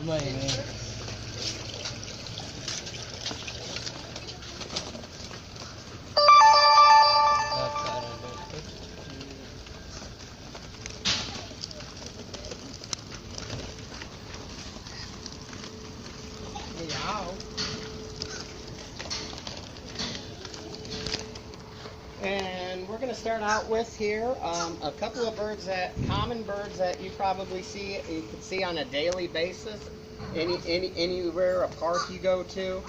नहीं नहीं And we're going to start out with here a couple of common birds that you probably see, you can see on a daily basis, anywhere, a park you go to.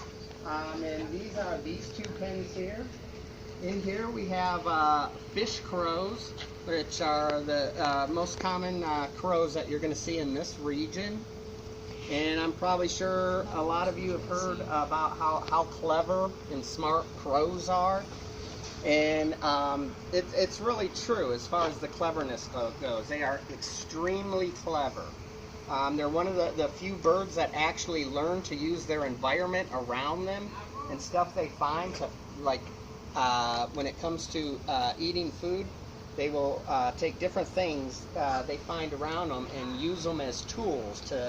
And these are these two pens here. In here we have fish crows, which are the most common crows that you're going to see in this region. And I'm probably sure a lot of you have heard about how clever and smart crows are. And it's really true as far as the cleverness goes. They are extremely clever. They're one of the few birds that actually learn to use their environment around them and stuff they find to, like, when it comes to eating food, they will take different things they find around them and use them as tools to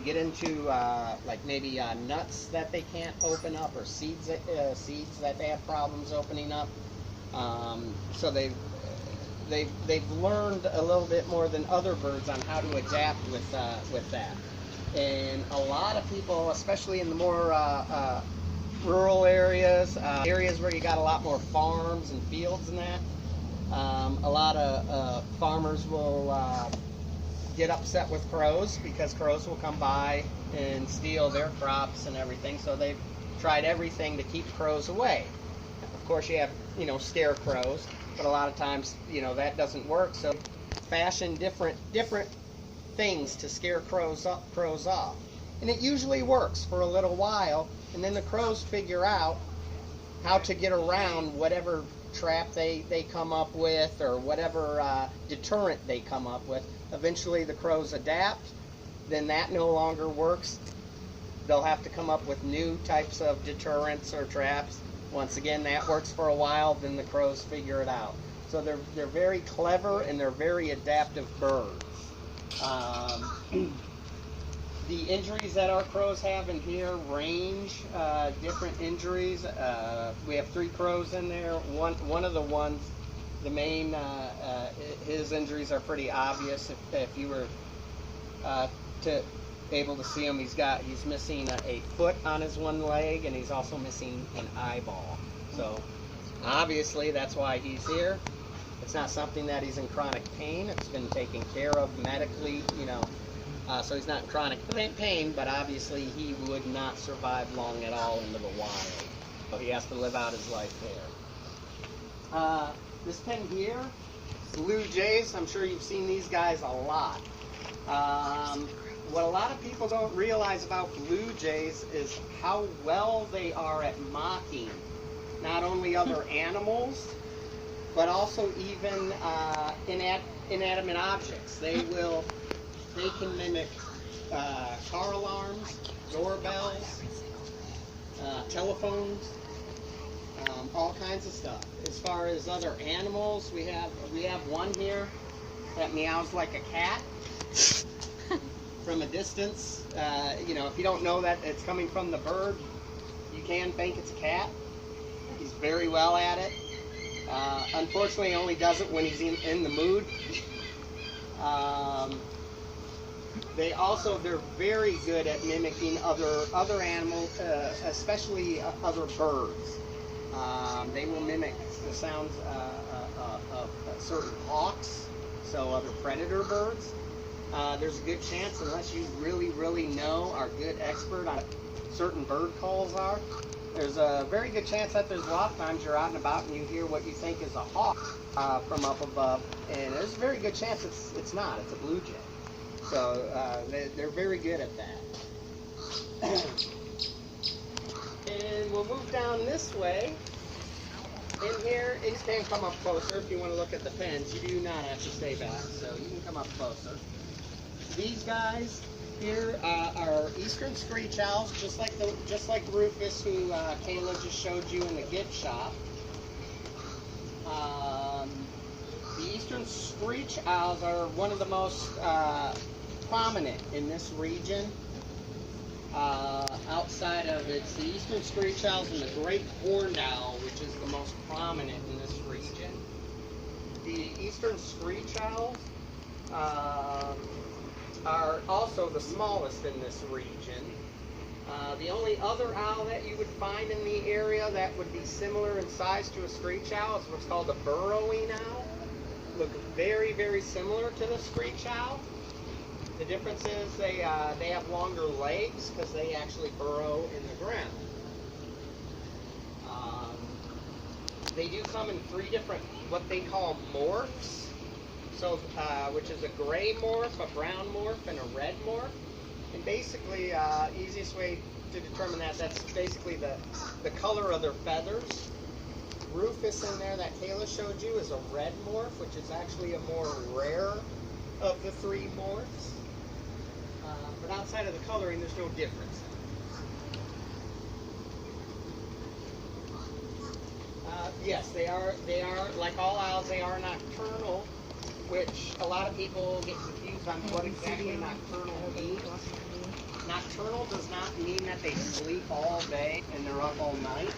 get into like maybe nuts that they can't open up, or seeds that they have problems opening up. So they've learned a little bit more than other birds on how to adapt with that. And a lot of people, especially in the more rural areas, areas where you got a lot more farms and fields and that, a lot of farmers will get upset with crows because crows will come by and steal their crops and everything. So they've tried everything to keep crows away. Of course, you have, scare crows, but a lot of times, that doesn't work. So fashion different things to scare crows off. And it usually works for a little while, and then the crows figure out how to get around whatever trap they come up with, or whatever deterrent they come up with. Eventually the crows adapt, then that no longer works. They'll have to come up with new types of deterrents or traps. Once again, that works for a while, then the crows figure it out. So they're very clever and they're very adaptive birds. The injuries that our crows have in here range, different injuries. We have 3 crows in there. One of the ones, the main, his injuries are pretty obvious. If you were able to see him, he's missing a foot on his one leg, and he's also missing an eyeball. So obviously that's why he's here. It's not something that he's in chronic pain. It's been taken care of medically, so he's not in chronic pain, but obviously he would not survive long at all into the wild. So he has to live out his life there. This pen here, blue jays, I'm sure you've seen these guys a lot. What a lot of people don't realize about blue jays is how well they are at mocking not only other animals, but also even inanimate objects. They can mimic car alarms, doorbells, telephones, all kinds of stuff. As far as other animals, we have one here that meows like a cat from a distance. If you don't know that it's coming from the bird, you can think it's a cat. He's very well at it. Unfortunately, he only does it when he's in the mood. They're very good at mimicking other animals, especially other birds. They will mimic the sounds of certain hawks, so other predator birds. There's a good chance, unless you really know, are good expert on certain bird calls are, there's a very good chance that there's a lot of times you're out and about and you hear what you think is a hawk from up above, and there's a very good chance it's not. It's a blue jay. So they're very good at that. And we'll move down this way. In here, you can come up closer if you want to look at the pens. You do not have to stay back, so you can come up closer. These guys here are eastern screech owls, just like Rufus, who Kayla just showed you in the gift shop. The eastern screech owls are one of the most prominent in this region. Outside of it's the eastern screech owls and the great horned owl, which is the most prominent in this region. The eastern screech owls are also the smallest in this region. The only other owl that you would find in the area that would be similar in size to a screech owl is what's called a burrowing owl. Look very, very similar to the screech owl. The difference is they have longer legs because they actually burrow in the ground. They do come in 3 different, what they call morphs. So, which is a gray morph, a brown morph, and a red morph. And basically, easiest way to determine that's basically the color of their feathers. Rufus in there that Kayla showed you is a red morph, which is actually a more rare of the 3 morphs. But outside of the coloring, there's no difference. Yes, they are like all owls. They are nocturnal, which a lot of people get confused on what exactly nocturnal means. Nocturnal does not mean that they sleep all day and they're up all night.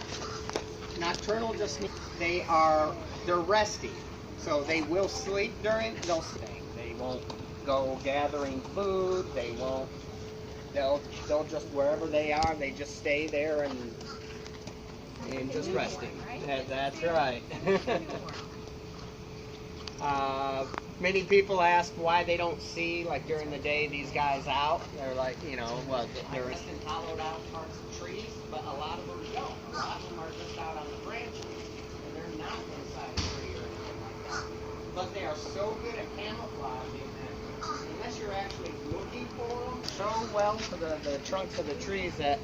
Nocturnal just means they're resting. So they will sleep they'll stay. They won't go gathering food. They'll just, wherever they are, they just stay there and just resting. That's right. Many people ask why they don't see, like during the day, these guys out. They're like, well, they're in hollowed out parts of trees, but a lot of them don't. A lot of them are just out on the branches, and they're not inside a tree or anything like that. But they are so good at camouflaging that unless you're actually looking for them so well to the trunks of the trees that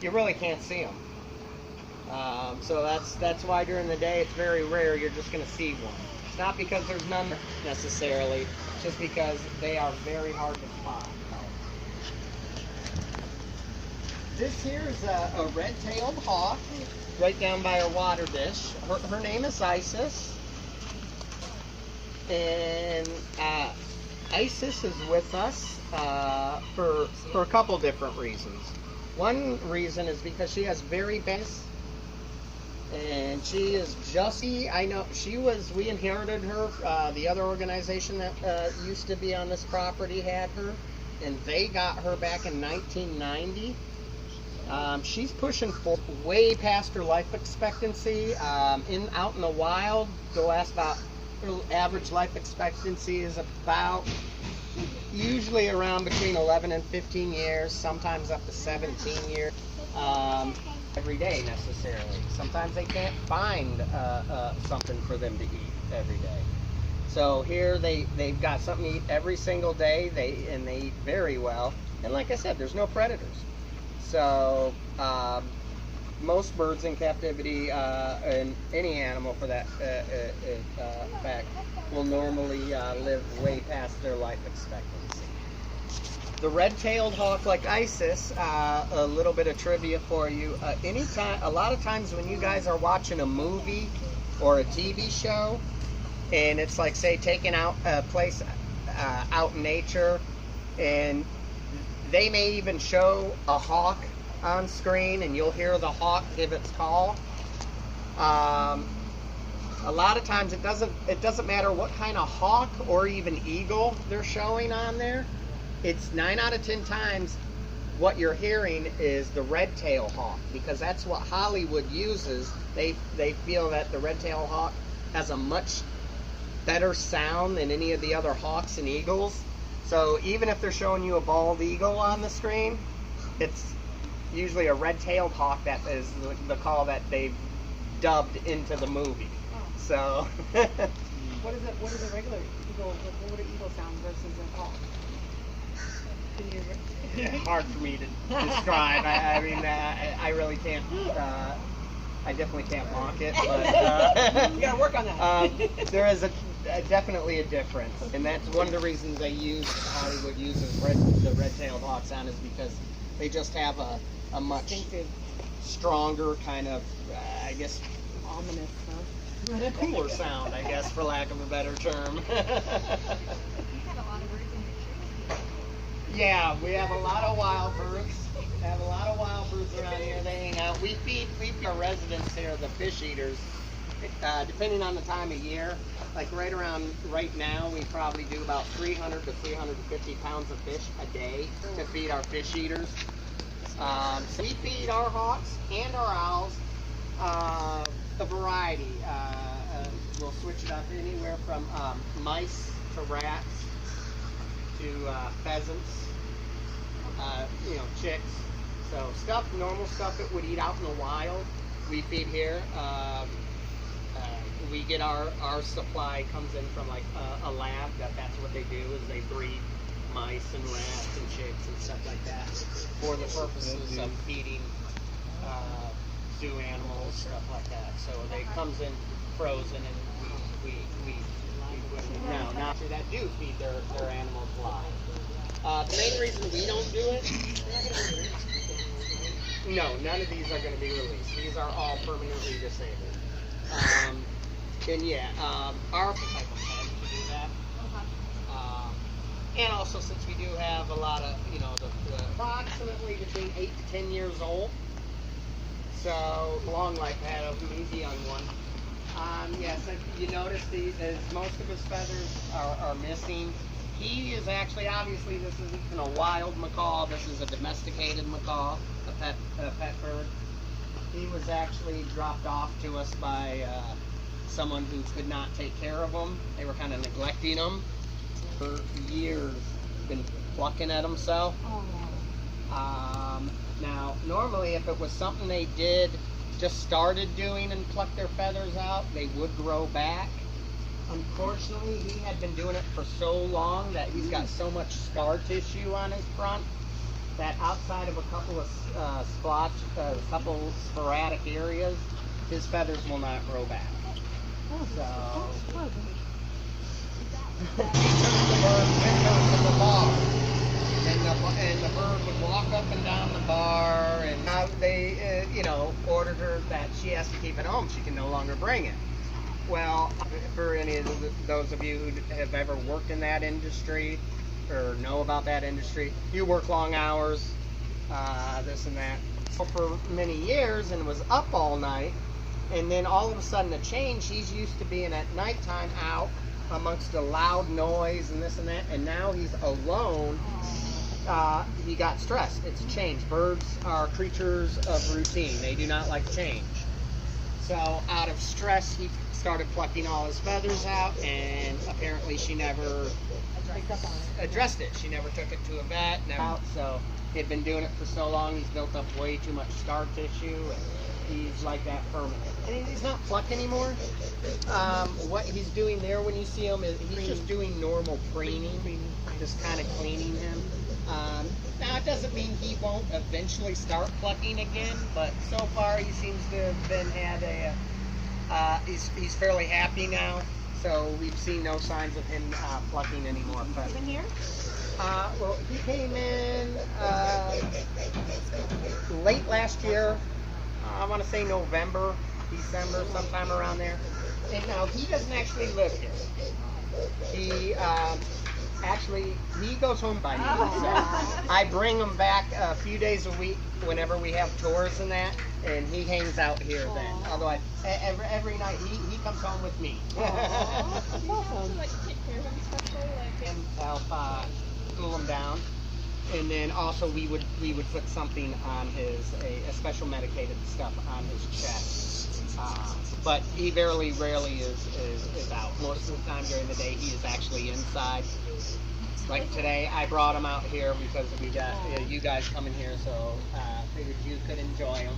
you really can't see them. So that's why during the day it's very rare you're just going to see one. It's not because there's none necessarily, just because they are very hard to spot. This here is a red-tailed hawk, right down by our water dish. Her name is Isis, and Isis is with us for a couple different reasons. One reason is because she has very best. And she is Jussie. I know we inherited her. The other organization that used to be on this property had her, and they got her back in 1990. She's pushing way past her life expectancy. Out in the wild, her average life expectancy is about usually around between 11 and 15 years, sometimes up to 17 years. Every day necessarily. Sometimes they can't find something for them to eat every day. So here they've got something to eat every single day. They eat very well. And like I said, there's no predators. So most birds in captivity, and any animal for that fact, will normally live way past their life expectancy. The red-tailed hawk like Isis, a little bit of trivia for you. A lot of times when you guys are watching a movie or a TV show, and it's like, say, taking out a place out in nature, and they may even show a hawk on screen, and you'll hear the hawk give its call. A lot of times it doesn't matter what kind of hawk or even eagle they're showing on there. It's 9 out of 10 times what you're hearing is the red-tailed hawk, because that's what Hollywood uses. They feel that the red-tailed hawk has a much better sound than any of the other hawks and eagles. So even if they're showing you a bald eagle on the screen, it's usually a red-tailed hawk that is the call that they've dubbed into the movie. Oh. So what is a regular eagle? What would an eagle sound versus a hawk? Hard for me to describe. I mean, I really can't. I definitely can't mock it, but you gotta work on that. There is definitely a difference, and that's one of the reasons Hollywood uses the red-tailed hawk sound, is because they just have a much distinctive, stronger kind of, I guess, ominous, cooler sound, I guess, for lack of a better term. Yeah, we have a lot of wild birds. We have a lot of wild birds around here. They hang out. We feed our residents here, the fish eaters, depending on the time of year. Like right now, we probably do about 300 to 350 pounds of fish a day to feed our fish eaters. So we feed our hawks and our owls a variety. We'll switch it up anywhere from mice to rats to pheasants, chicks. So normal stuff that would eat out in the wild, we feed here. We get our supply comes in from like a lab. That's what they do is they breed mice and rats and chicks and stuff like that for the purposes of feeding zoo animals, stuff like that. So they comes in frozen and we put them now that do feed their animals live. The main reason we don't do it, no, none of these are going to be released. These are all permanently disabled. And yeah, our type of plan to do that. And also since we do have a lot of, the approximately between 8 to 10 years old. So long life had an easy young one. Yes, you notice as most of his feathers are missing. He is actually, obviously, this isn't a wild macaw. This is a domesticated macaw, a pet bird. He was actually dropped off to us by someone who could not take care of him. They were kind of neglecting him for years. Been plucking at himself. Now, normally, if it was something they just started doing and plucked their feathers out, they would grow back. Unfortunately, he had been doing it for so long that he's got so much scar tissue on his front that outside of a couple of couple sporadic areas, his feathers will not grow back. So, he took the bird with her to the bar, and the bird would walk up and down the bar, and now they, ordered her that she has to keep it home. She can no longer bring it. Well, for any of those of you who have ever worked in that industry or know about that industry, you work long hours, this and that. For many years and was up all night, and then all of a sudden a change. He's used to being at nighttime out amongst a loud noise and this and that, and now he's alone. He got stressed. It's change. Birds are creatures of routine. They do not like change. So out of stress, he started plucking all his feathers out, and apparently she never addressed it. She never took it to a vet. So he had been doing it for so long, he's built up way too much scar tissue, and he's like that permanent. And he's not plucked anymore. What he's doing there when you see him is he's just doing normal preening, just kind of cleaning him. Now it doesn't mean he won't eventually start plucking again, but so far he seems to have he's fairly happy now, so we've seen no signs of him plucking anymore. He's been here? Well, he came in late last year. I want to say November, December, sometime around there. And now he doesn't actually live here. He goes home by me. So I bring him back a few days a week whenever we have tours and that, and he hangs out here then. Otherwise, every night he comes home with me. And help cool him down. And then also we would put something on a special medicated stuff on his chest. But he rarely is out. Most of the time during the day he is actually inside. Like today, I brought him out here because we got you guys coming here, so figured you could enjoy him.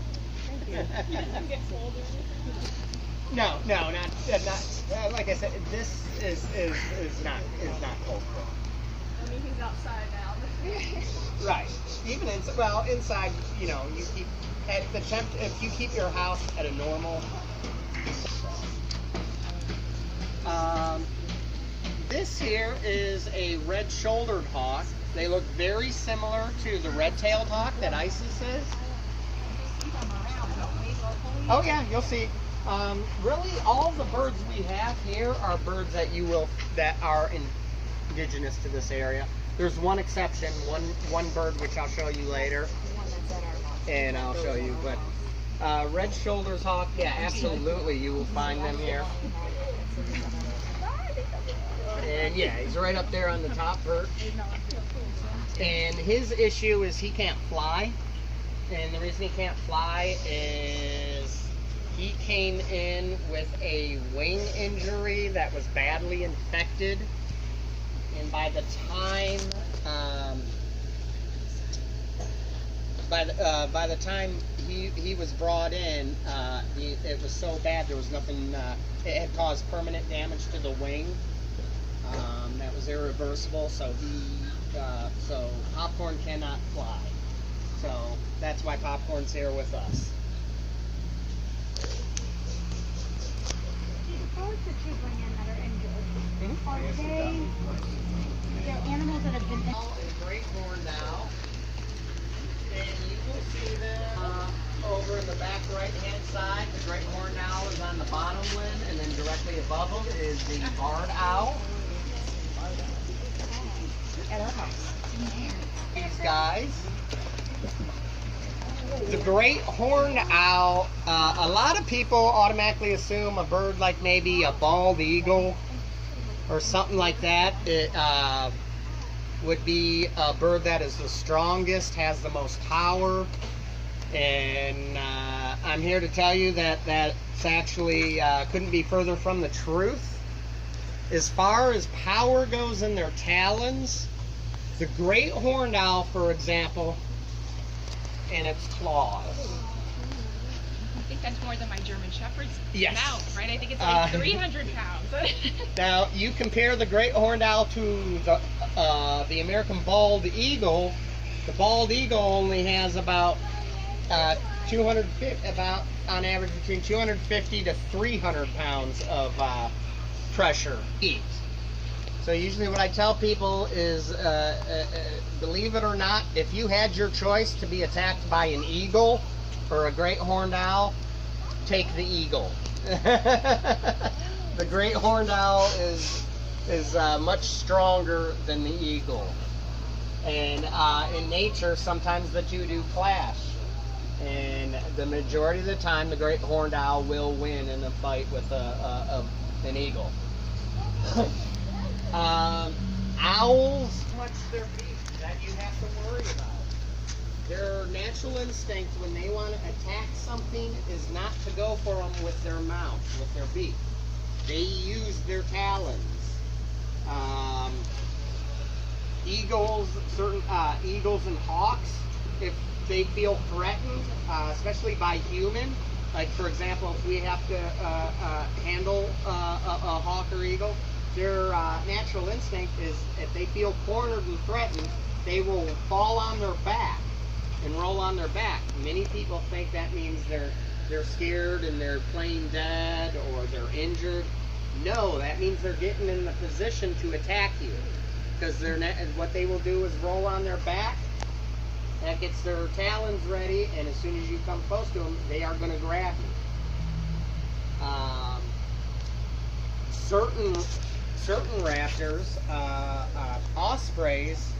No, not. Like I said, this is not cold. I mean, he's outside now. Right. Even inside, you keep at the temp. If you keep your house at a normal. This here is a red-shouldered hawk. They look very similar to the red-tailed hawk that Isis is. Oh yeah, you'll see. Really, all the birds we have here are birds that are indigenous to this area. There's one exception, one bird which I'll show you later, and I'll show you. But red shoulders hawk, yeah, absolutely, you will find them here. And yeah, he's right up there on the top perch. And his issue is he can't fly. And the reason he can't fly is he came in with a wing injury that was badly infected. And by the time, by the time he was brought in, it was so bad there was nothing. It had caused permanent damage to the wing. That was irreversible. So so Popcorn cannot fly. So that's why Popcorn's here with us. The birds that you bring in that are injured, are they're animals that have been A great horned owl, and you will see them over in the back right-hand side. The great horned owl is on the bottom limb, and then directly above them is the barred owl. at our house. These guys. The great horned owl, a lot of people automatically assume a bird like maybe a bald eagle or something like that. It would be a bird that is the strongest, has the most power, and I'm here to tell you that that's actually couldn't be further from the truth. As far as power goes in their talons, the great horned owl, for example, and its claws. I think that's more than my German Shepherd's Yes. mouth, right? I think it's like 300 pounds. Now, you compare the great horned owl to the American bald eagle. The bald eagle only has about 250, about on average between 250 to 300 pounds of pressure each. So usually what I tell people is, believe it or not, if you had your choice to be attacked by an eagle or a great horned owl, take the eagle. The great horned owl is much stronger than the eagle. And in nature, sometimes the two do clash. And the majority of the time, the great horned owl will win in a fight with an eagle. Owls touch their beak. That you have to worry about. Their natural instinct when they want to attack something is not to go for them with their mouth, with their beak. They use their talons. Eagles, certain eagles and hawks, if they feel threatened, especially by human, like for example, if we have to handle a hawk or eagle, their natural instinct is if they feel cornered and threatened, they will fall on their back and roll on their back. Many people think that means they're scared and they're playing dead or they're injured. No, that means they're getting in the position to attack you, because what they will do is roll on their back. That gets their talons ready, and as soon as you come close to them, they are going to grab you. Certain raptors, ospreys,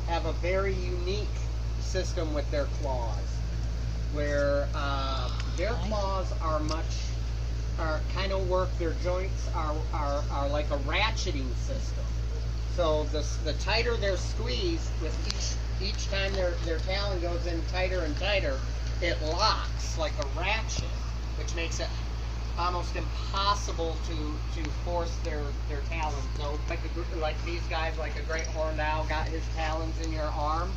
have a very unique system with their claws, where their claws kind of work. Their joints are like a ratcheting system. So the tighter they're squeezed, with each time their talon goes in tighter and tighter, it locks like a ratchet, which makes it almost impossible to force their talons. So like these guys, like a great horned owl got his talons in your arm,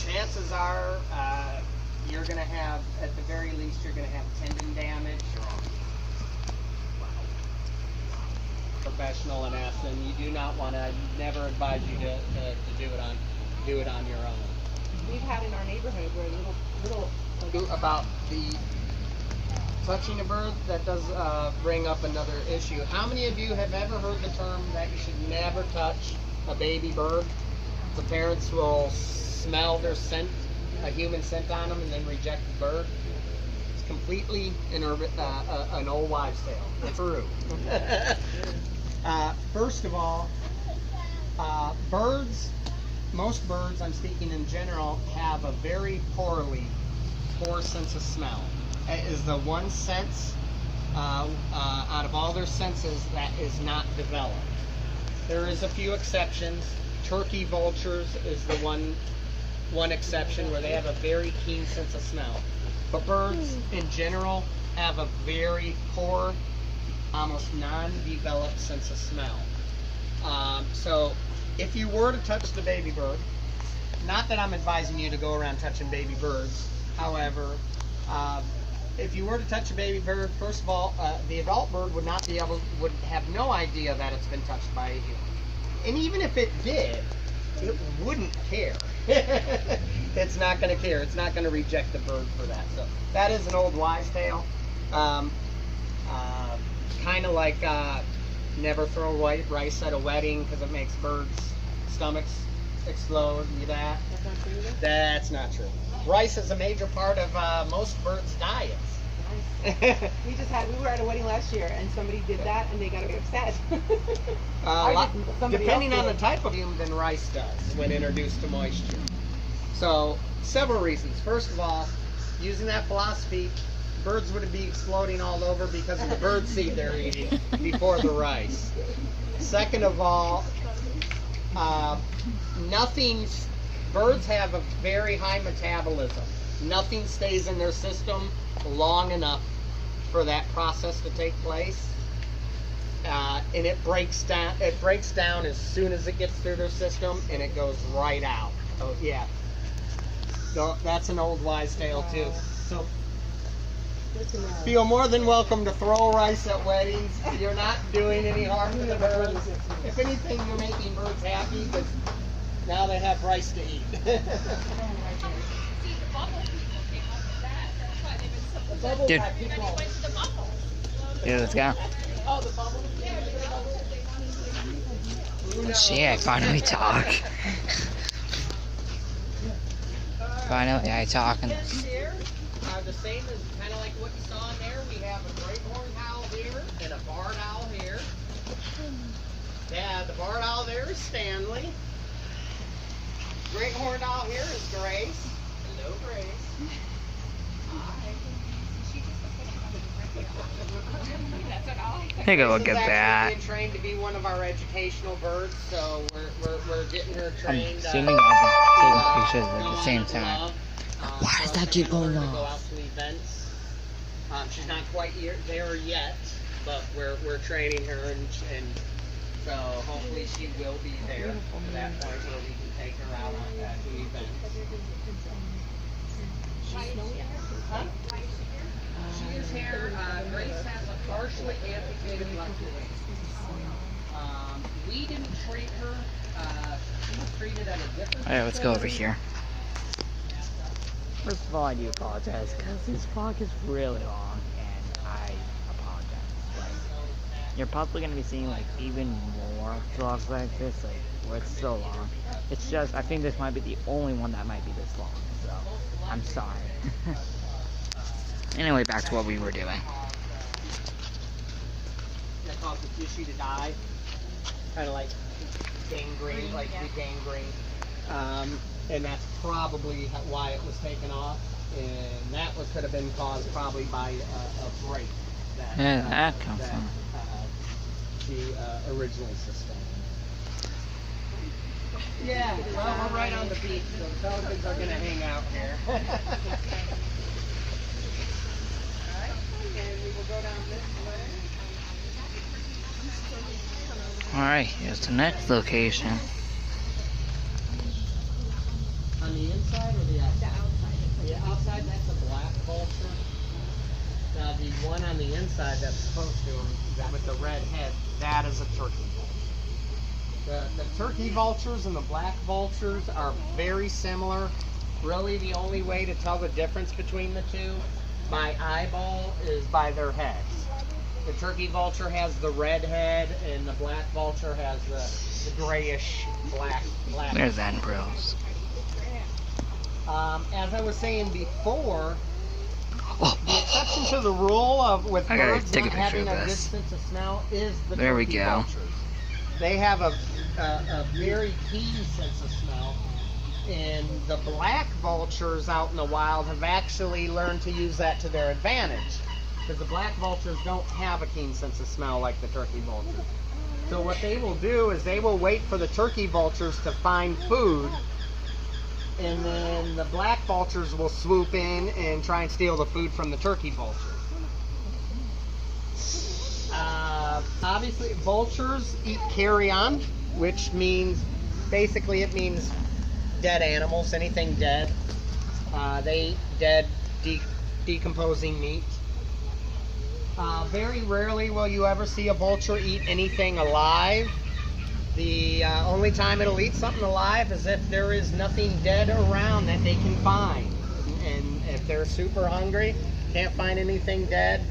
chances are you're going to have, at the very least, you're going to have tendon damage. Professional in Aspen, you do not want to. I never advise you to do it on your own. We've had in our neighborhood where little About the touching a bird, that does bring up another issue. How many of you have ever heard the term that you should never touch a baby bird? The parents will smell their scent, a human scent on them, and then reject the bird. It's completely an old wives' tale. It's true. First of all, Birds, most birds, I'm speaking in general, have a very poor sense of smell. It is the one sense out of all their senses that is not developed. There is a few exceptions. Turkey vultures is the one exception where they have a very keen sense of smell. But birds in general have a very poor, almost non-developed sense of smell. So if you were to touch the baby bird, not that I'm advising you to go around touching baby birds, however, if you were to touch a baby bird, first of all, the adult bird would have no idea that it's been touched by a human. And even if it did, it wouldn't care. It's not going to care. It's not going to reject the bird for that. So that is an old wives' tale. Kind of like never throw white rice at a wedding because it makes birds' stomachs explode. That? That's not true either? That's not true. Rice is a major part of most birds' diets. We were at a wedding last year and somebody did that and they got a bit upset. Depending on the type of human, rice does when introduced to moisture. So, several reasons. First of all, using that philosophy, birds wouldn't be exploding all over because of the bird seed they're eating before the rice. Second of all, birds have a very high metabolism. Nothing stays in their system long enough for that process to take place, and it breaks down. It breaks down as soon as it gets through their system, and it goes right out. Oh yeah, so that's an old wives' tale too. So feel more than welcome to throw rice at weddings. You're not doing any harm to the birds. If anything, you're making birds happy because now they have rice to eat. Dude. Yeah, let's go. Shit, finally talk. Finally, I talking. Here, the same as kind of like what you saw in there. We have a great horned owl here and a barred owl here. Yeah, the barred owl there is Stanley. Great horned owl here is Grace. Hello, Grace. Take a look at that. She's trained to be one of our educational birds, so we're getting her trained. I'm assuming I'll be taking pictures at the same time. Why does that keep going Go off? out to events. She's not quite there yet, but we're training her, and so hopefully she will be there to that point where we can take her out to events. Huh? She is here. Grace has a partially amputated left leg. We didn't treat her. She was treated at a different. Alright, let's go over here. First of all, I do apologize because this vlog is really long, and I apologize. Like, you're probably gonna be seeing like even more vlogs like this, like where it's so long. It's just I think this might be the only one that might be this long, so I'm sorry. Anyway, back to what we were doing. That caused the tissue to die. Kind of like gangrene, like gangrene. And that's probably why it was taken off. And that could have been caused probably by a break. Where did that come from? She originally sustained. Yeah, well, we're right on the beach, so the pelicans are going to hang out here. And we will go down this way. Alright, here's the next location. On the inside or the outside? The outside, that's a black vulture. Now the one on the inside that's close to him, that with the red head, that is a turkey vulture. The turkey vultures and the black vultures are very similar. Really the only way to tell the difference between the two by eyeball is by their heads. The turkey vulture has the red head and the black vulture has the grayish black. There's Ambrose. As I was saying before, the exception to the rule of with I gotta birds take a not picture having of a good this. sense of smell is the There we turkey go. vultures. they have a very keen sense of smell. And the black vultures out in the wild have actually learned to use that to their advantage. Because the black vultures don't have a keen sense of smell like the turkey vultures. So what they will do is they will wait for the turkey vultures to find food, and then the black vultures will swoop in and try and steal the food from the turkey vultures. Obviously, vultures eat carrion, which means, basically it means dead animals, anything dead. They eat dead, decomposing meat. Very rarely will you ever see a vulture eat anything alive. The only time it'll eat something alive is if there is nothing dead around that they can find. And if they're super hungry, can't find anything dead,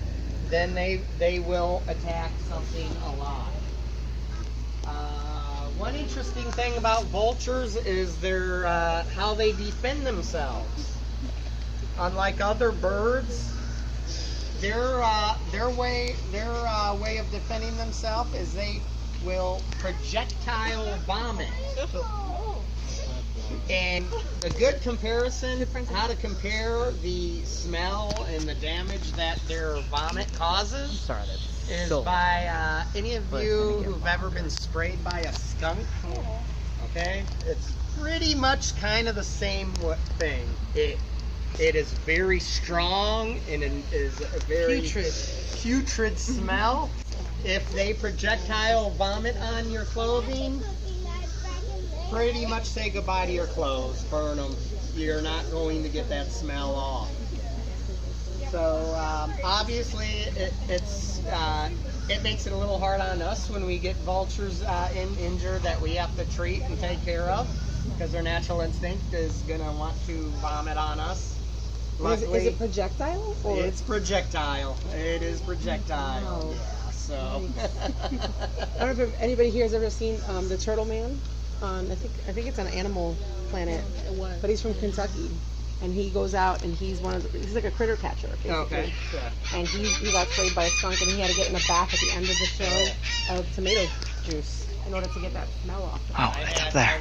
then they will attack something alive. One interesting thing about vultures is their how they defend themselves. Unlike other birds, their way of defending themselves is they will projectile vomit. And a good comparison, how to compare the smell and the damage that their vomit causes, Sorry, is so by any of you who've ever been sprayed by a skunk. Okay, it's pretty much kind of the same thing. It is very strong and it is a very putrid smell. If they projectile vomit on your clothing, pretty much say goodbye to your clothes, burn them. You're not going to get that smell off. So obviously it makes it a little hard on us when we get vultures injured that we have to treat and take care of, because their natural instinct is going to want to vomit on us. Luckily, Is it projectile? Or? it's projectile. It is projectile. Wow. Yeah, so. I don't know if anybody here has ever seen the Turtle Man. I think it's on Animal Planet. But he's from Kentucky, and he goes out and he's like a critter catcher. Basically. Okay. Yeah. And he got sprayed by a skunk, and he had to get in a bath at the end of the show of tomato juice in order to get that smell off. Oh, it's up there.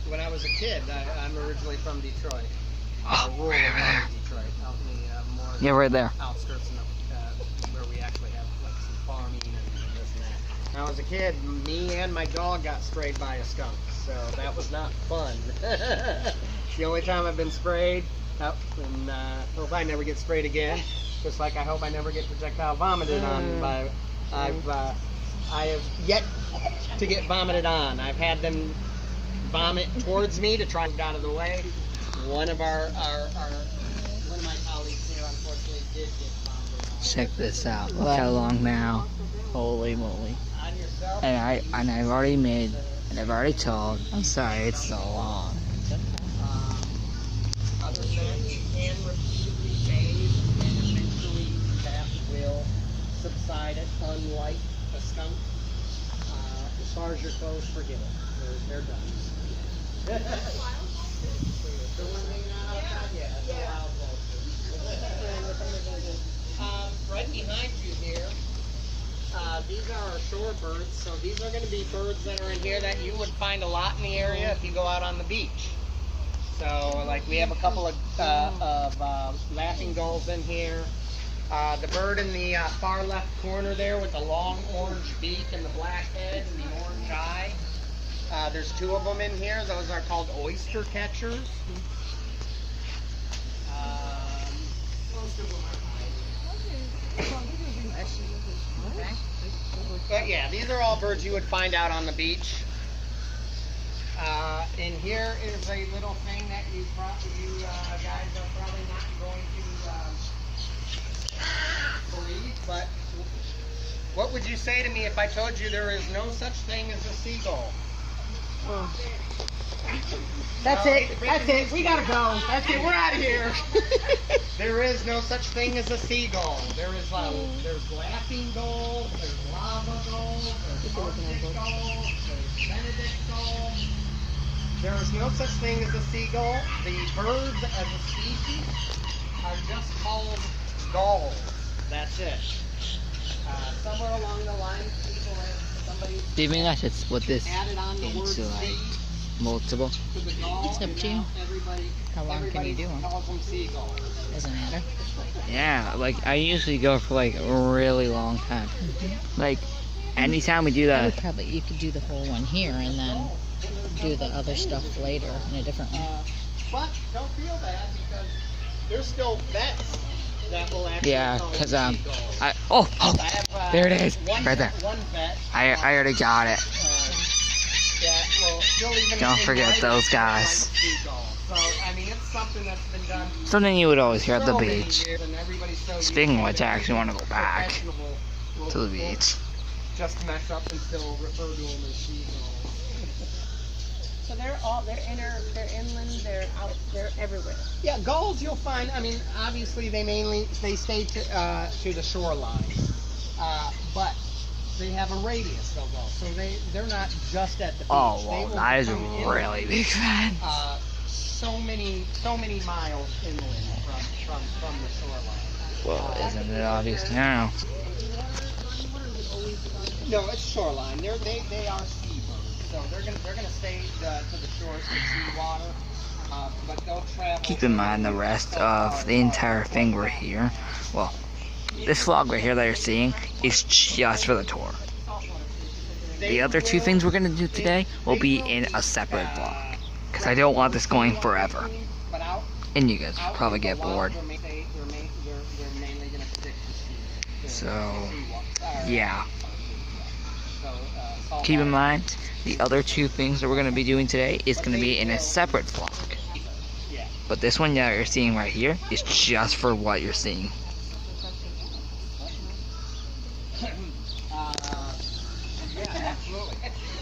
When I was a kid, I'm originally from Detroit. Oh, Rural right over part there. of Detroit, out in the more Yeah, right there. outskirts where we actually have like some farming and this and that. When I was a kid, me and my dog got sprayed by a skunk, so that was not fun. It's the only time I've been sprayed, and hope I never get sprayed again. Just like I hope I never get projectile vomited on. I have yet to get vomited on. I've had them vomit towards me to try and get out of the way. One of my colleagues here unfortunately did get vomited on. Check this out. Look how long now. Holy moly. On yourself? And I've already made, and I've already told. I'm sorry, it's so long. Other than that, you can repeatedly bathe, and eventually that will subside it, unlike a skunk. As far as your clothes, forget it. They're done. The one hanging out outside? Yeah, that's a wild vulture. Right behind you here, these are our shore birds. So these are going to be birds that are in here that you would find a lot in the area if you go out on the beach. So, like, we have a couple of laughing gulls in here. The bird in the far left corner there with the long orange beak and the black head and the orange eye. There's two of them in here. Those are called oyster catchers. Most of them are hiding. But yeah, these are all birds you would find out on the beach. And here is a little thing that you guys are probably not going to believe, but what would you say to me if I told you there is no such thing as a seagull? Oh. That's it. We gotta go. That's it. We're out of here. There is no such thing as a seagull. There's laughing gulls, there's lava gulls, there's Arctic gulls, there's Benedict gulls. There is no such thing as a seagull. The birds as a species are just called gulls. That's it. Somewhere along the line, people have Do you think I should split this added on the word into like sea multiple? to the gall. It's up to you. Everybody, How long can you everybody do 'em? calls them seagulls. Doesn't matter. Yeah, like I usually go for like a really long time. Like anytime we do I would that, probably, you could do the whole one here and then do the other stuff later in a different one. But don't feel bad because there's still vets that will actually yeah, call cause them seagulls. I I have, there it is, one, right there. One vet. I already got it. That will still even Don't forget invite those us guys. to like seagulls. So I mean, it's something that's been done. Something you would always hear at the so many beach. years, and everybody's so Speaking of used which, to I it. actually want to go back Professional will- to the will beach. Just mess up and still refer to them as seagulls. So they're inland, they're out, they're everywhere. Yeah, gulls you'll find. I mean, obviously they stay to the shoreline, but they have a radius of gulls, so they're not just at the beach. Oh, They well, will that is a come in, really big fan. so many miles inland from the shoreline. Well, isn't it obvious now? No, it's shoreline. They are seabirds, so they're gonna stay to the shores of seawater, but they'll travel. Keep in mind the rest of the entire thing we're here. Well, this vlog right here that you're seeing is just for the tour. The other two things we're gonna do today will be in a separate vlog, because I don't want this going forever, and you guys will probably get bored. So, yeah. Keep in mind, the other two things that we're gonna be doing today is gonna be in a separate vlog. But this one that you're seeing right here is just for what you're seeing.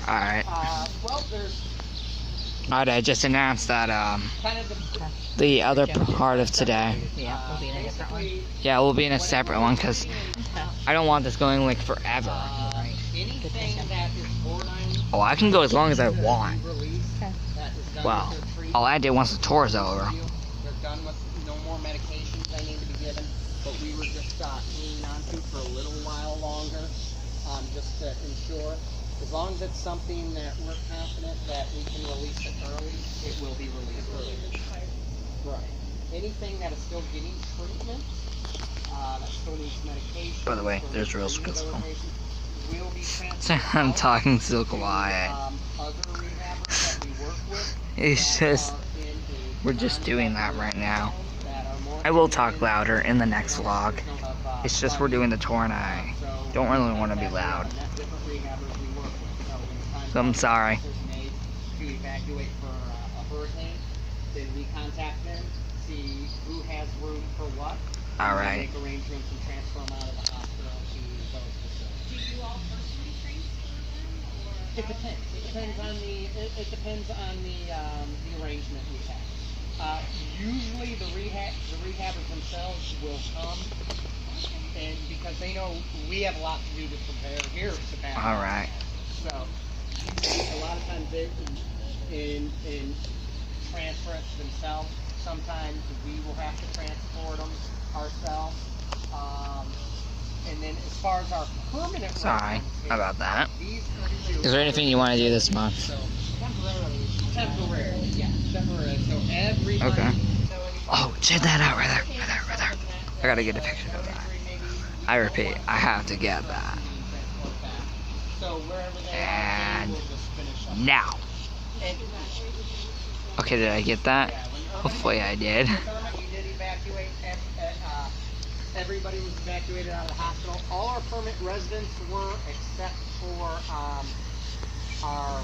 Alright. Alright, I just announced that the other part of today, Yeah, we'll be in a different one. yeah, we'll be in a separate one because I don't want this going like forever. Oh, I can go as long as I want. Well, I'll end it once the tour is over. They're done with no more medications they need to be given, but we were just hanging on to for a little while longer, just to ensure. As long as it's something that we're confident that we can release it early, it will be released early. Right. Anything that is still getting treatment, that still needs medication. By the way, there's real squirrels. Will be So I'm talking so quiet. other rehabbers that we work with. It's just, we're just doing that right now. I will talk louder in the next vlog. It's just we're doing the tour and I don't really want to be loud. So I'm sorry. To evacuate for a hurricane, then we contact them, see who has room for what. Alright. Make arrangements and transfer them out of the hospital to those facilities. Do you all personally transfer them, or? It depends. It depends on the arrangement we have. Usually the rehabbers themselves will come, and because they know we have a lot to do to prepare here at Sebastian. Alright. So a lot of times they in transfer it themselves. Sometimes we will have to transport them ourselves. And then as far as our permanent Sorry residency, about that. these Is there anything you want to do this month? so temporarily, yeah, temporary. So everybody. Okay. Oh, check that out right there, right there, right there. I gotta get a picture of that. I repeat, I have to get that. So wherever they And we'll just finish up. now. Okay, did I get that? Hopefully I did. You did evacuate. Everybody was evacuated out of the hospital. All our permanent residents were, except for our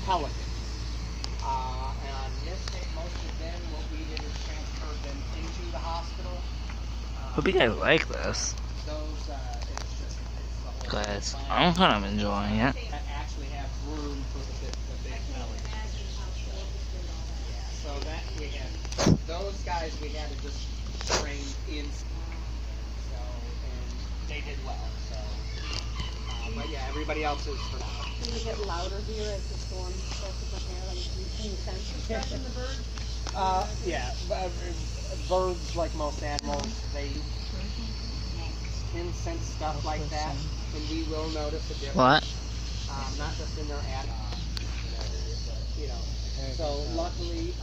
pelicans. And on this day, most of them, what we did is transfer them into the hospital. Hope you guys like this, Those, it's the whole because I'm kind of enjoying it. that actually have room for the big pelicans. So that we had, those guys we had to just train in. So, and they did well. So, but yeah, everybody else is for now. Can we get louder here as the storm starts to prepare? Like, can you sense the birds? Yeah, birds, like most animals, they can sense stuff like that. and we will notice a difference. What? Not just in their attitude, you know. So luckily,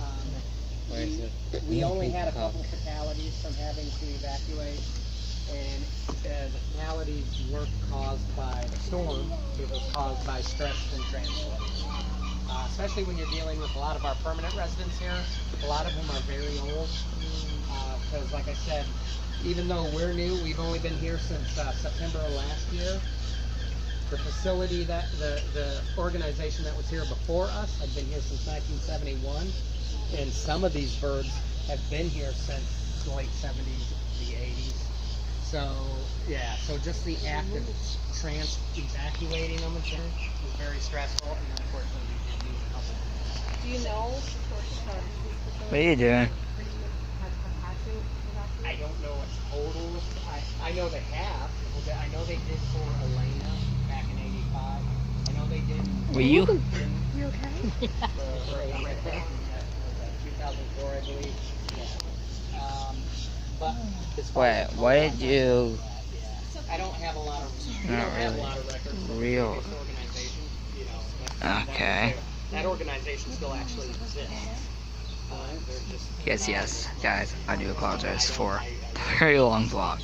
we only had a couple fatalities from having to evacuate, and the fatalities weren't caused by the storm, it was caused by stress from transport. Especially when you're dealing with a lot of our permanent residents here, a lot of them are very old, because like I said, even though we're new, we've only been here since September of last year. The facility that, the organization that was here before us had been here since 1971, and some of these birds have been here since the late 70s, the 80s. So, yeah, so just the act of evacuating them is very stressful, and unfortunately we did lose a couple. Do you know? What are you doing? I don't know a total. I know they have. I know they did for Elena back in '85. I know they did. Were you? You okay? 2004, I believe. But as far Wait, as what did you? I don't have a lot of. We Not don't have a really. lot of records. From the Real. previous organization, you know. Okay. That organization still actually exists. They're just. Yes, guys, I do apologize for a very long vlog.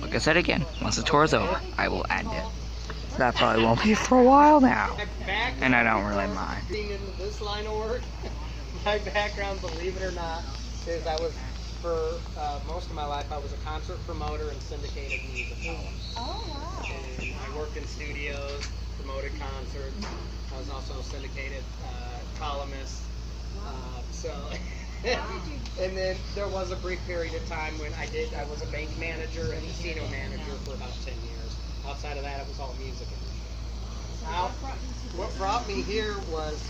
Like I said again, once the tour is over, I will end it. That probably won't be for a while now, and I don't really mind. Being in this line of work, my background, believe it or not, is I was, for most of my life, I was a concert promoter and syndicated music columnist. Oh, wow. And I worked in studios, promoted concerts. I was also a syndicated columnist. And then there was a brief period of time when I was a bank manager and casino manager for about 10 years. Outside of that, it was all music. What brought me here was,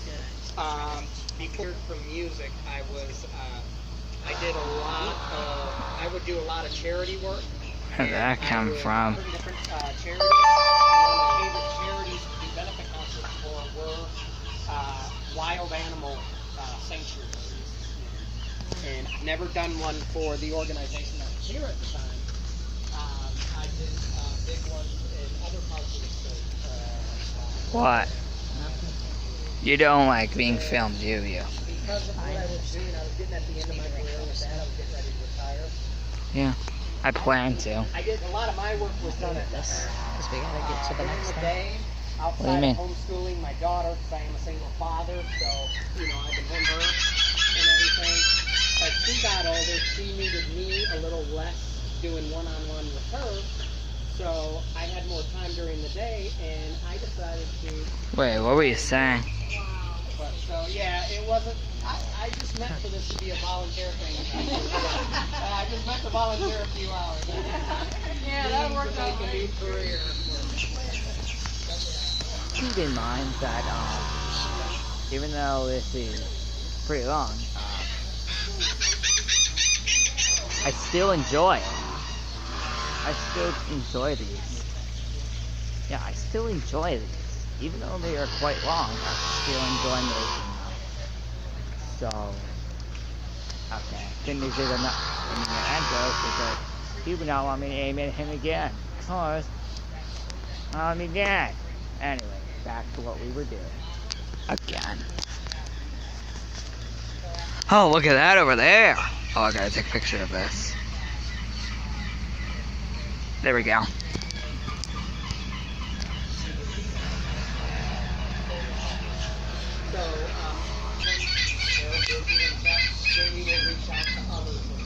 before from music, I would do a lot of charity work. Where did that come from? Different charities. One of my favorite charities to do benefit concerts for were wild animal sanctuaries. And I've never done one for the organization that was here at the time. I did big ones in other parts of the state. What? You don't like being filmed, do you? Because of what I was doing, I was getting at the end of my career with that. I was getting ready to retire. Yeah, I plan to. I did a lot of my work was done at this. Because we gotta get to the During next the thing. day, What do you outside mean? of homeschooling my daughter, because I am a single father, so I've been home her and everything. As she got older, she needed me a little less doing one-on-one with her, so I had more time during the day, and I decided to. Wait, what were you saying? But so yeah, it wasn't. I just meant for this to be a volunteer thing. I just meant to volunteer a few hours. Yeah, that worked out. Make a new career. Keep in mind that even though this is pretty long, I still enjoy it. I still enjoy these. Yeah, I still enjoy these. Even though they are quite long, I still enjoy making them. So, okay. Then they did an joke because he would not want me to aim at him again. Because, again. Anyway, back to what we were doing. Again. Oh, look at that over there. Oh, I gotta take a picture of this. There we go. So, then we will reach out to others in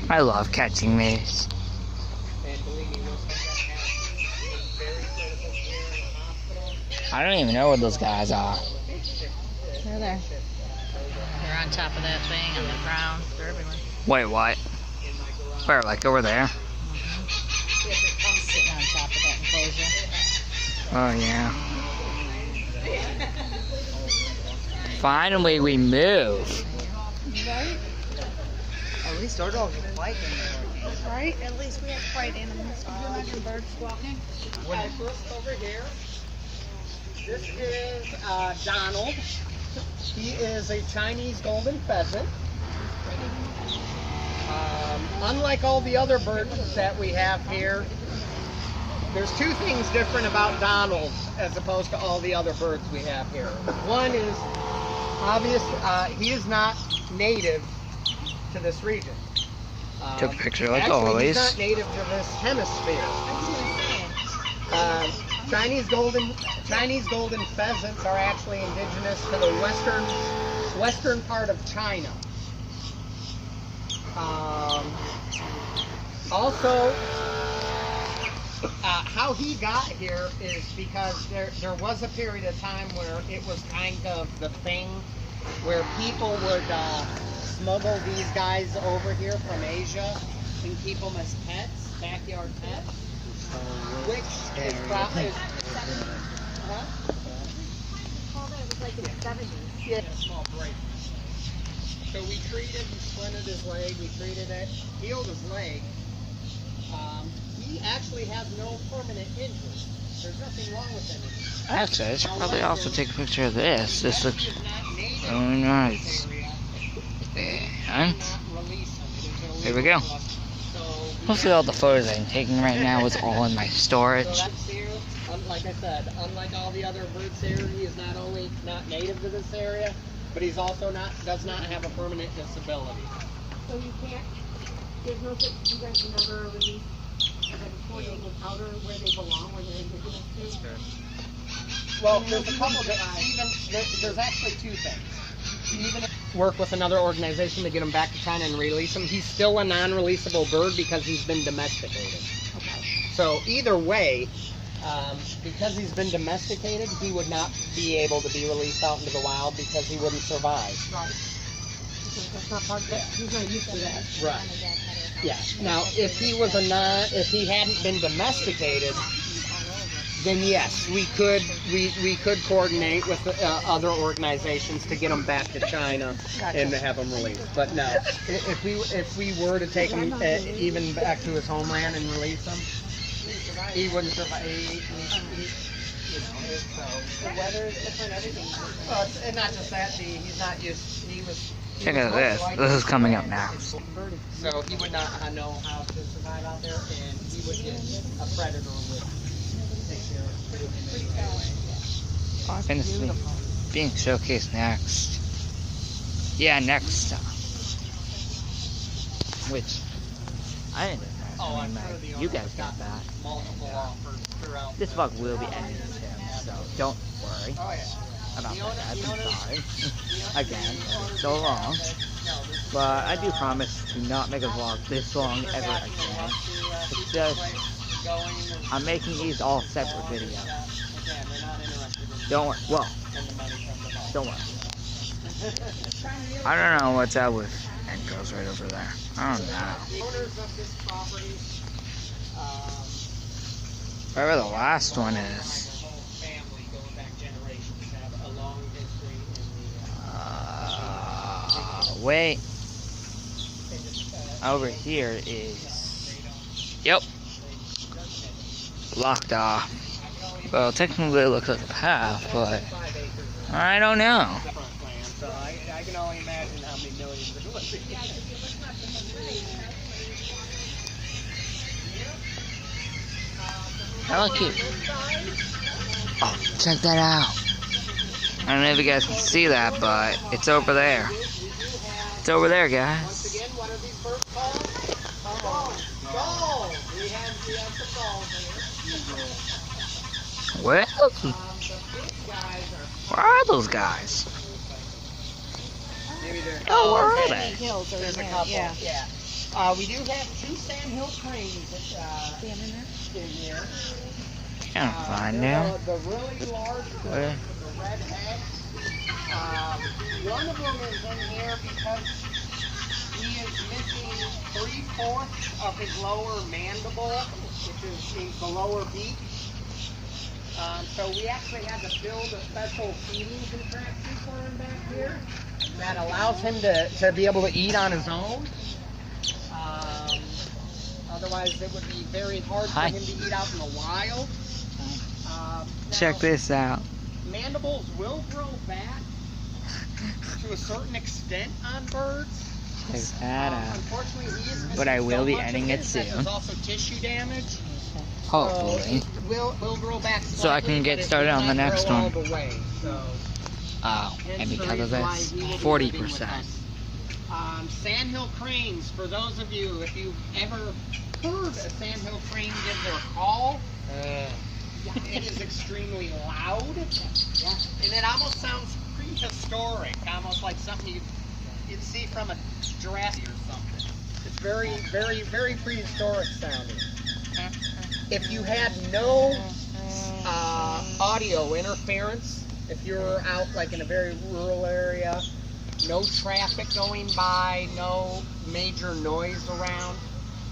the I love catching these. and believe me, most of that is very critical care in the hospital. I don't even know where those guys are. They're there. They're on top of that thing, on the ground. They're everywhere. Wait, what? Where, like over there? Sitting on top of that enclosure. Oh, yeah. Finally, we move. Right? At least our dogs are quiet in Right? At least we have quiet animals. Can you imagine birds squawking? Okay, first over here, this is Donald. He is a Chinese golden pheasant. Unlike all the other birds that we have here, there's two things different about Donald as opposed to all the other birds we have here. One is obvious, he is not native to this region. Took a picture like Actually, always. he's not native to this hemisphere. Chinese golden pheasants are actually indigenous to the western part of China. Also, how he got here is because there was a period of time where it was kind of the thing where people would smuggle these guys over here from Asia and keep them as pets, backyard pets, which is probably... It was like in the 70s. Yeah, a small break. So we treated, he splinted his leg, we treated it, healed his leg. He actually has no permanent injury. There's nothing wrong with him. Actually, I should probably also take a picture of this. This looks really nice. And here we go. Hopefully all the photos I'm taking right now is all in my storage. Like I said, unlike all the other birds here, he is not only not native to this area, but he's also does not have a permanent disability. So you can't, there's no such, you guys never release the recording powder where they belong, where they're indigenous to? Well, there's a couple that there's actually two things. Even if you work with another organization to get him back to China and release him, he's still a non-releasable bird because he's been domesticated. Okay. So either way, because he's been domesticated, he would not be able to be released out into the wild because he wouldn't survive. Right. Because that's not part of that, he's not used to that. Right. Yeah. Now, if he hadn't been domesticated, then yes, we could coordinate with other organizations to get him back to China and to have him released. But no, if we were to take him even back to his homeland and release him, he wouldn't survive. The weather is different, everything. And not just that, he's not used. Check out this. This is coming up next. So he would not know how to survive out there, and he would get a predator would take care of him. And it's being showcased next. Yeah, next. Which I didn't know. Oh, I'm sure the You guys got that. multiple offers throughout. This vlog will be ending soon, so don't worry Oh yeah. about that. I'm sorry. Again, it's so long. But I do promise to not make a vlog this long ever again. It's just, I'm making these all separate videos. Don't worry. Well, don't worry. I don't know what's up with and goes right over there. I don't know. The owners of this property, Wherever the last one is. family going back generations have a long history in Wait. Over here is. Yep. Blocked off. Well, technically it looks like a path, but I don't know. the front land, so I can only imagine how many millions it would be. I like it. Oh, check that out. I don't know if you guys can see that, but it's over there. It's over there, guys. Again, what are these birds called? Gulls. We have some gulls here. Well, The big guys where are those guys? maybe they're. Oh, where are okay. they? There's a couple. Yeah. We do have two sandhill cranes in here. Can't find They're them. the really large Where? birds with the red head. One of them is in here because he is missing 3/4 of his lower mandible, which is the lower beak. So we actually had to build a special feeding contraption for him back here that allows him to be able to eat on his own. Otherwise, it would be very hard for Hi. him to eat out in the wild. Check Now, this out. mandibles will grow back to a certain extent on birds. Check that out. Unfortunately, he is missing But I will so be much of ending it his that soon. There's also tissue damage. Hopefully. We'll grow back So I can slightly, get but it started will on the not next grow all one. the way, so Oh, and hence the because of reason why this, he will be 40%. living with us. Sandhill cranes, for those of you, if you've ever heard a sandhill crane give their call, it is extremely loud, and it almost sounds prehistoric, almost like something you'd see from a Jurassic or something. It's very, very, very prehistoric sounding. If you had no audio interference, if you're out like in a very rural area, no traffic going by, no major noise around,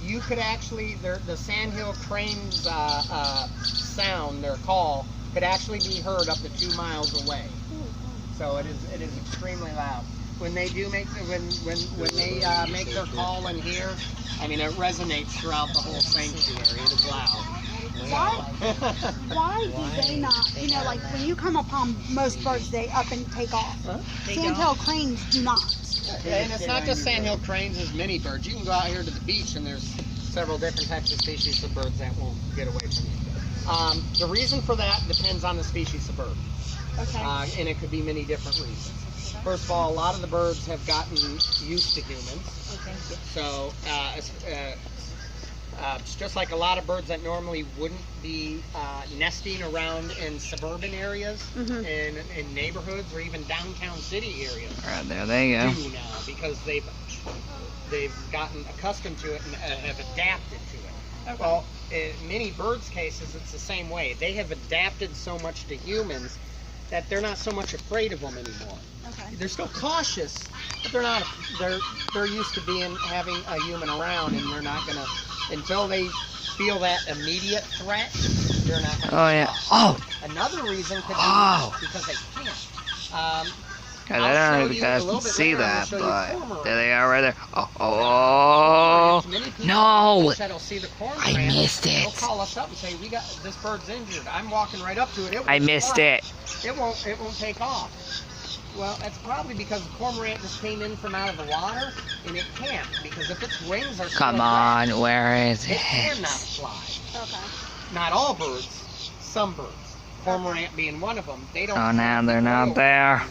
you could actually, the sandhill crane's sound, their call, could actually be heard up to 2 miles away. So it is extremely loud. When they do make when they make their call in here, I mean it resonates throughout the whole sanctuary. It is loud. Why do they not, you know, like when you come upon most birds, they up and take off. Sandhill cranes do not. And it's not just sandhill cranes, there's many birds. You can go out here to the beach and there's several different types of species of birds that won't get away from you. The reason for that depends on the species of bird. Okay. And it could be many different reasons. First of all, a lot of the birds have gotten used to humans. So it's just like a lot of birds that normally wouldn't be nesting around in suburban areas, in neighborhoods, or even downtown city areas. Right there they go. Do now because they've gotten accustomed to it and have adapted to it. Okay. Well, in many birds' cases, it's the same way. They have adapted so much to humans that they're not so much afraid of them anymore. Okay. They're still cautious, but they're not. They're used to having a human around, and they're not gonna until they feel that immediate threat. They're not gonna. Oh yeah. Oh. Another reason could be Oh. because they can't. God, I'll I don't know show if you you guys a little can bit see later, I'm that, gonna show you but cormorant. there they are right there. Oh, Many people no! that'll see the cormorant, I missed They'll it. call us up and say, "We got this bird's injured." I'm walking right up to it. I missed it. It won't take off. Well, that's probably because the cormorant just came in from out of the water, and it can't because if its wings are Come still on, wet, where is it cannot it? fly. Okay. Not all birds, some birds. Cormorant being one of them. They don't. Oh, now they're have not oil there.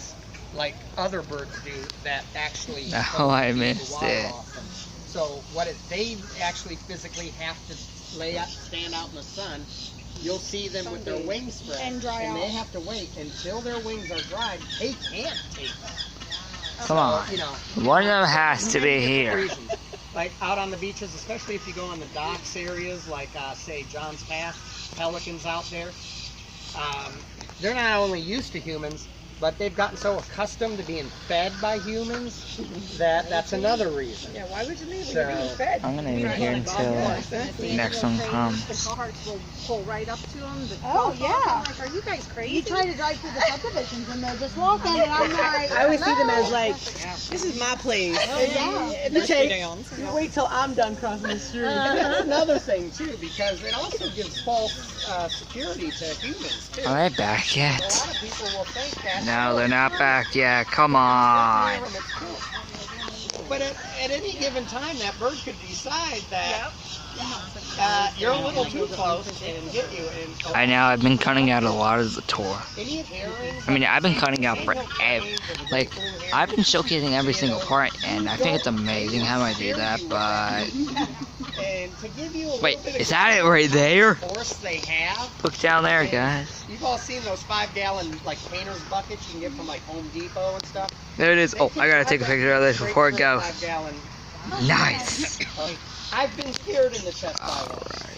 like other birds do that actually. Oh, I keep the missed water it. off them. So they actually physically have to stand out in the sun. You'll see them with their wings spread, And dry they out. have to wait until their wings are dried. They can't take off. Come on. You know, One of them has to be many different here. reasons. Like out on the beaches, especially if you go on the docks areas, like say John's Path, pelicans out there. They're not only used to humans, but they've gotten so accustomed to being fed by humans that that's another reason. Yeah, why would you leave when So- you're being fed? I'm gonna leave it here until the next one comes. The carts will pull right up to them. The Oh, golf yeah. carts, I'm like, are you guys crazy? You try to drive through the subdivisions and they're just walking, and I'm like, I always see them as "No." like, this is my place. Yeah. You wait till I'm done crossing the street. And that's another thing too, because it also gives false security to humans too. Are they back A yet? lot of people will think that. No, they're not back yet. Come on. But at any given time, that bird could decide that you're a little too close and get you. And I know, I've been cutting out a lot of the tour. any herons, I mean, I've been cutting out forever. Like, I've been showcasing every single part, and I think it's amazing how I do that, but... and to give you a Wait, little bit of is that it right there? force they have. Look down there, guys. You've all seen those 5-gallon like painter's buckets you can get from like Home Depot and stuff. There it is. Oh, I gotta take a picture of this before it goes. 5-gallon. Nice. I've been scared in the chest by one.